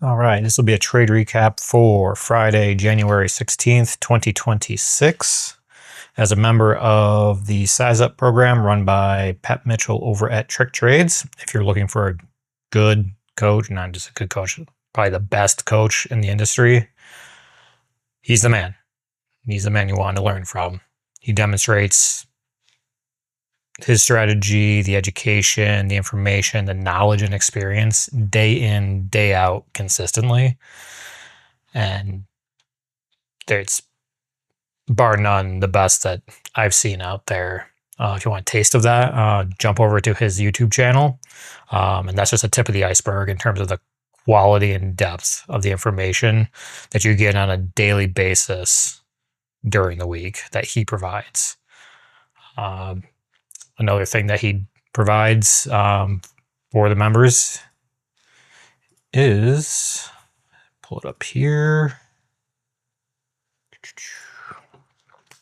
All right, this will be a trade recap for Friday, January 16th, 2026. As a member of the Size Up program run by Pat Mitchell over at Trick Trades, if you're looking for a good coach, not just a good coach, probably the best coach in the industry, he's the man. He's the man you want to learn from. He demonstrates his strategy, the education, the information, the knowledge and experience day in, day out consistently. And it's bar none the best that I've seen out there. If you want a taste of that, jump over to his YouTube channel. And that's just a tip of the iceberg in terms of the quality and depth of the information that you get on a daily basis during the week that he provides. Another thing that he provides for the members is, pull it up here,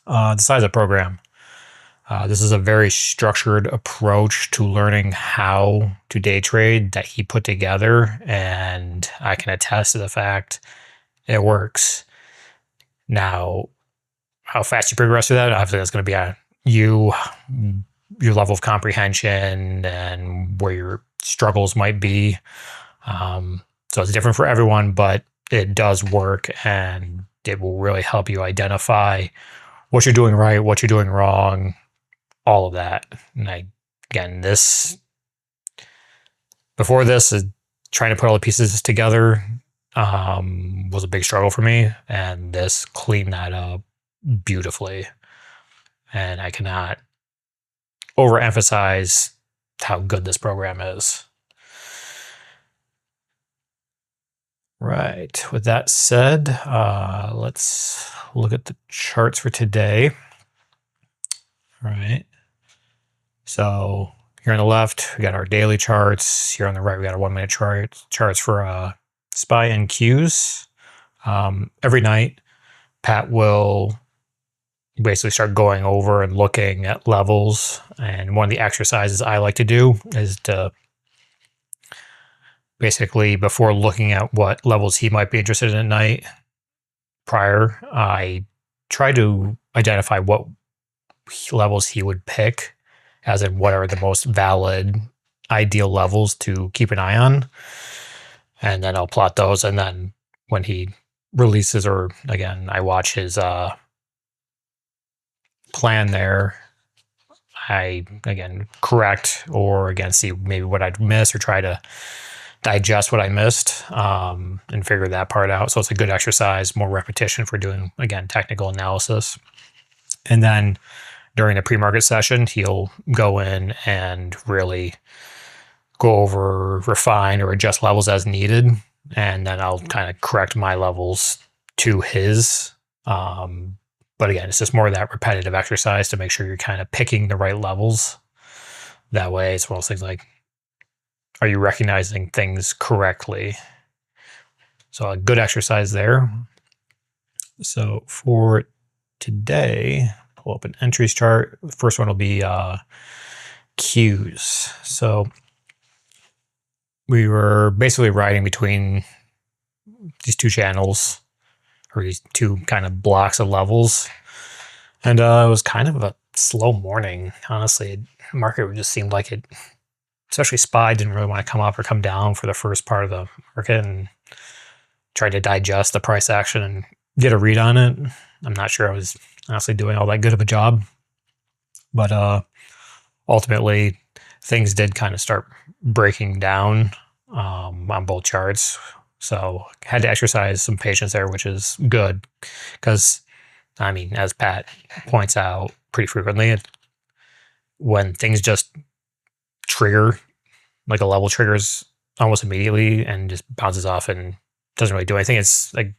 the Size Up program. This is a very structured approach to learning how to day trade that he put together, and I can attest to the fact it works. Now, how fast you progress through that, obviously that's going to be on you, your level of comprehension, and where your struggles might be. So it's different for everyone, but it does work, and it will really help you identify what you're doing right, what you're doing wrong, all of that. And before this, trying to put all the pieces together was a big struggle for me, and this cleaned that up beautifully. And I cannot overemphasize how good this program is. Right. With that said, let's look at the charts for today. All right. So here on the left, we got our daily charts. Here on the right, we got our 1 minute charts for SPY and Qs. Every night, Pat will basically start going over and looking at levels. And one of the exercises I like to do is to basically, before looking at what levels he might be interested in at night prior, I try to identify what levels he would pick, as in what are the most valid, ideal levels to keep an eye on. And then I'll plot those. And then when he releases, or again, I watch his plan there, I again correct, or again see maybe what I'd miss, or try to digest what I missed and figure that part out. So it's a good exercise, more repetition for doing, again, technical analysis. And then during the pre-market session, he'll go in and really go over, refine, or adjust levels as needed. And then I'll kind of correct my levels to his. But again, it's just more of that repetitive exercise to make sure you're kind of picking the right levels. That way, it's one of those things like, are you recognizing things correctly? So a good exercise there. So for today, pull up an entries chart. The first one will be Qs. So we were basically riding between these two channels, or these two kind of blocks of levels. And it was kind of a slow morning, honestly. The market just seemed like it, especially SPY, didn't really want to come up or come down for the first part of the market, and tried to digest the price action and get a read on it. I'm not sure I was honestly doing all that good of a job. But ultimately, things did kind of start breaking down on both charts. So had to exercise some patience there, which is good, because, I mean, as Pat points out pretty frequently, when things just trigger, like a level triggers almost immediately and just bounces off and doesn't really do anything, it's like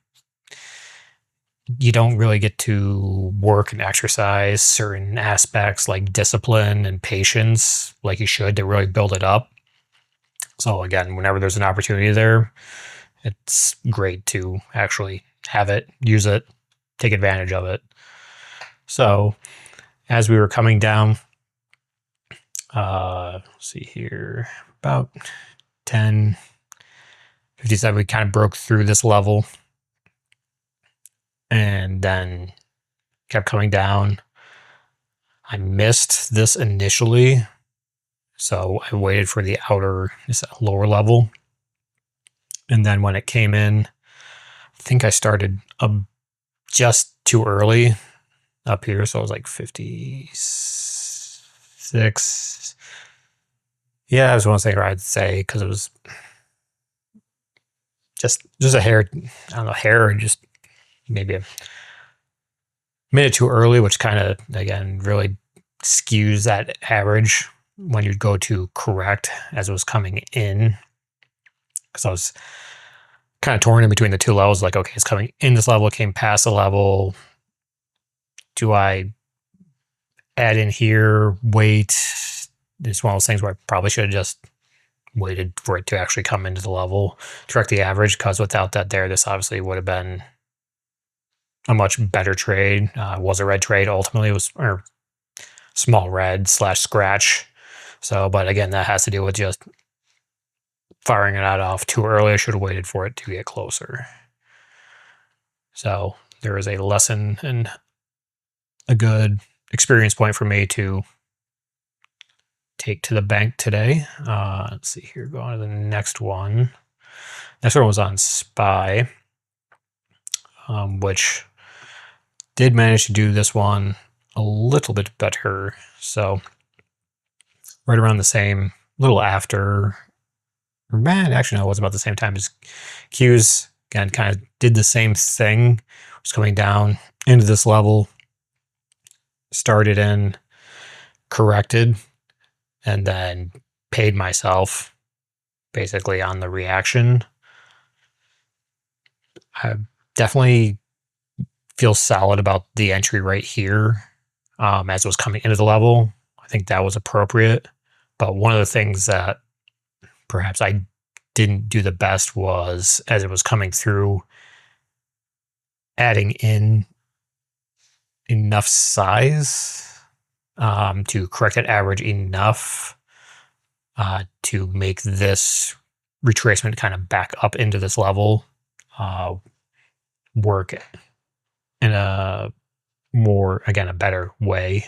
you don't really get to work and exercise certain aspects like discipline and patience like you should to really build it up. So again, whenever there's an opportunity there, it's great to actually have it, use it, take advantage of it. So as we were coming down, let's see here, about 10, 57, we kind of broke through this level and then kept coming down. I missed this initially, so I waited for the outer, this lower level. And then when it came in, I think I started just too early up here. So it was like 56. Yeah, I was one thing where I'd say, because it was just a hair, I don't know, hair, just maybe a minute too early, which kind of, again, really skews that average when you go to correct as it was coming in. Because I was kind of torn in between the two levels, like, okay, it's coming in this level, it came past the level. Do I add in here, wait? It's one of those things where I probably should have just waited for it to actually come into the level, correct the average, because without that there, this obviously would have been a much better trade. Was a red trade. Ultimately, it was or small red / scratch. So, but again, that has to do with just firing it out off too early. I should have waited for it to get closer. So there is a lesson and a good experience point for me to take to the bank today. Let's see here. Go on to the next one. Next one was on SPY, which did manage to do this one a little bit better. So right around the same, little after, man, actually no, it was about the same time as Q's. Again, kind of did the same thing. Was coming down into this level, started in, corrected, and then paid myself basically on the reaction. I definitely feel solid about the entry right here as it was coming into the level. I think that was appropriate. But one of the things that perhaps I didn't do the best was, as it was coming through, adding in enough size to correct that average enough to make this retracement kind of back up into this level work in a more, again, a better way.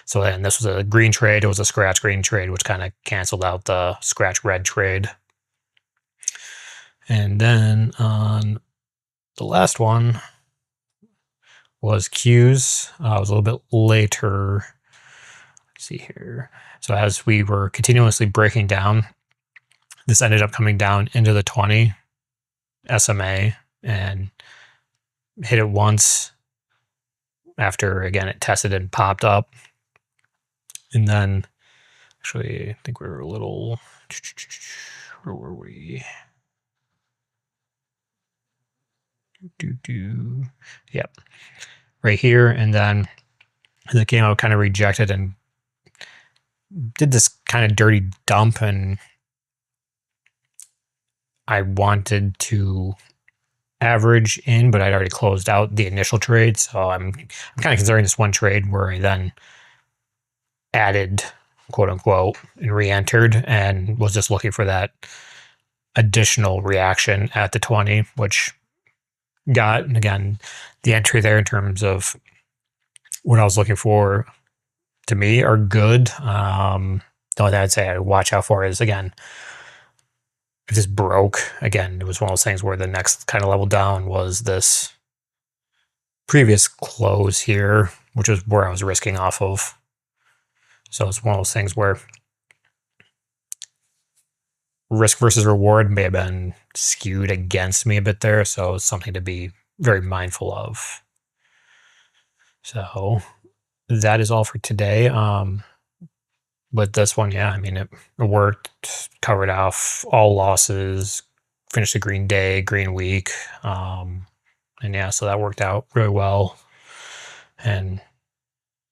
So then this was a green trade. It was a scratch green trade, which kind of canceled out the scratch red trade. And then on the last one was Q's. It was a little bit later. Let's see here. So as we were continuously breaking down, this ended up coming down into the 20 SMA and hit it once after, again, it tested and popped up. And then, actually, I think we were a little, where were we? Yep, right here. And then it came out kind of rejected and did this kind of dirty dump, and I wanted to average in, but I'd already closed out the initial trade. So I'm kind of considering this one trade where I then added, quote unquote, and re-entered and was just looking for that additional reaction at the 20, which got, again, the entry there in terms of what I was looking for, to me, are good. The only thing I'd say I'd watch out for is, again, if this broke, again, it was one of those things where the next kind of level down was this previous close here, which is where I was risking off of. So it's one of those things where risk versus reward may have been skewed against me a bit there. So it's something to be very mindful of. So that is all for today. But this one, yeah, I mean, it worked, covered off all losses, finished a green day, green week. And yeah, so that worked out really well. And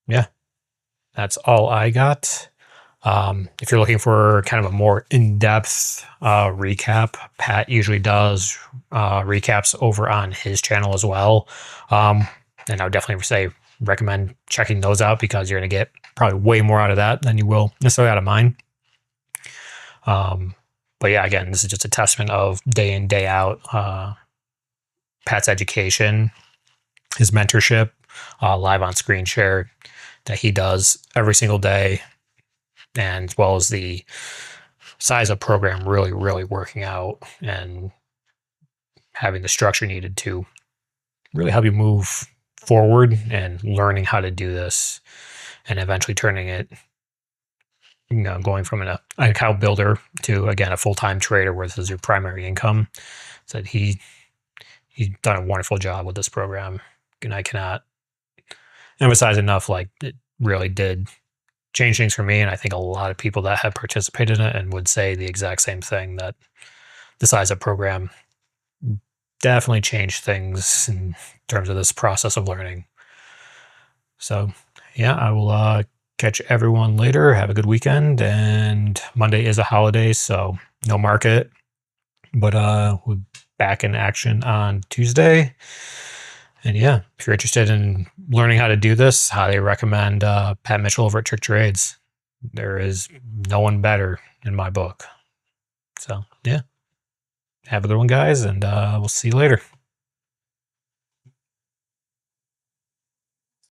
yeah, that's all I got. If you're looking for kind of a more in-depth recap, Pat usually does recaps over on his channel as well. And I would definitely recommend checking those out, because you're going to get probably way more out of that than you will necessarily out of mine. But yeah, again, this is just a testament of day in, day out, Pat's education, his mentorship, live on screen share that he does every single day, and as well as the size of program really, really working out and having the structure needed to really help you move forward and learning how to do this and eventually turning it, going from an account builder to, again, a full-time trader where this is your primary income. So he's done a wonderful job with this program, and I cannot emphasize enough, like, it really did change things for me, and I think a lot of people that have participated in it and would say the exact same thing, that the size of program definitely changed things in terms of this process of learning. So yeah, I will catch everyone later. Have a good weekend, and Monday is a holiday, so no market, but we're back in action on Tuesday. And yeah, if you're interested in learning how to do this, highly recommend Pat Mitchell over at Trick Trades. There is no one better in my book. So yeah, have a good one, guys, and we'll see you later.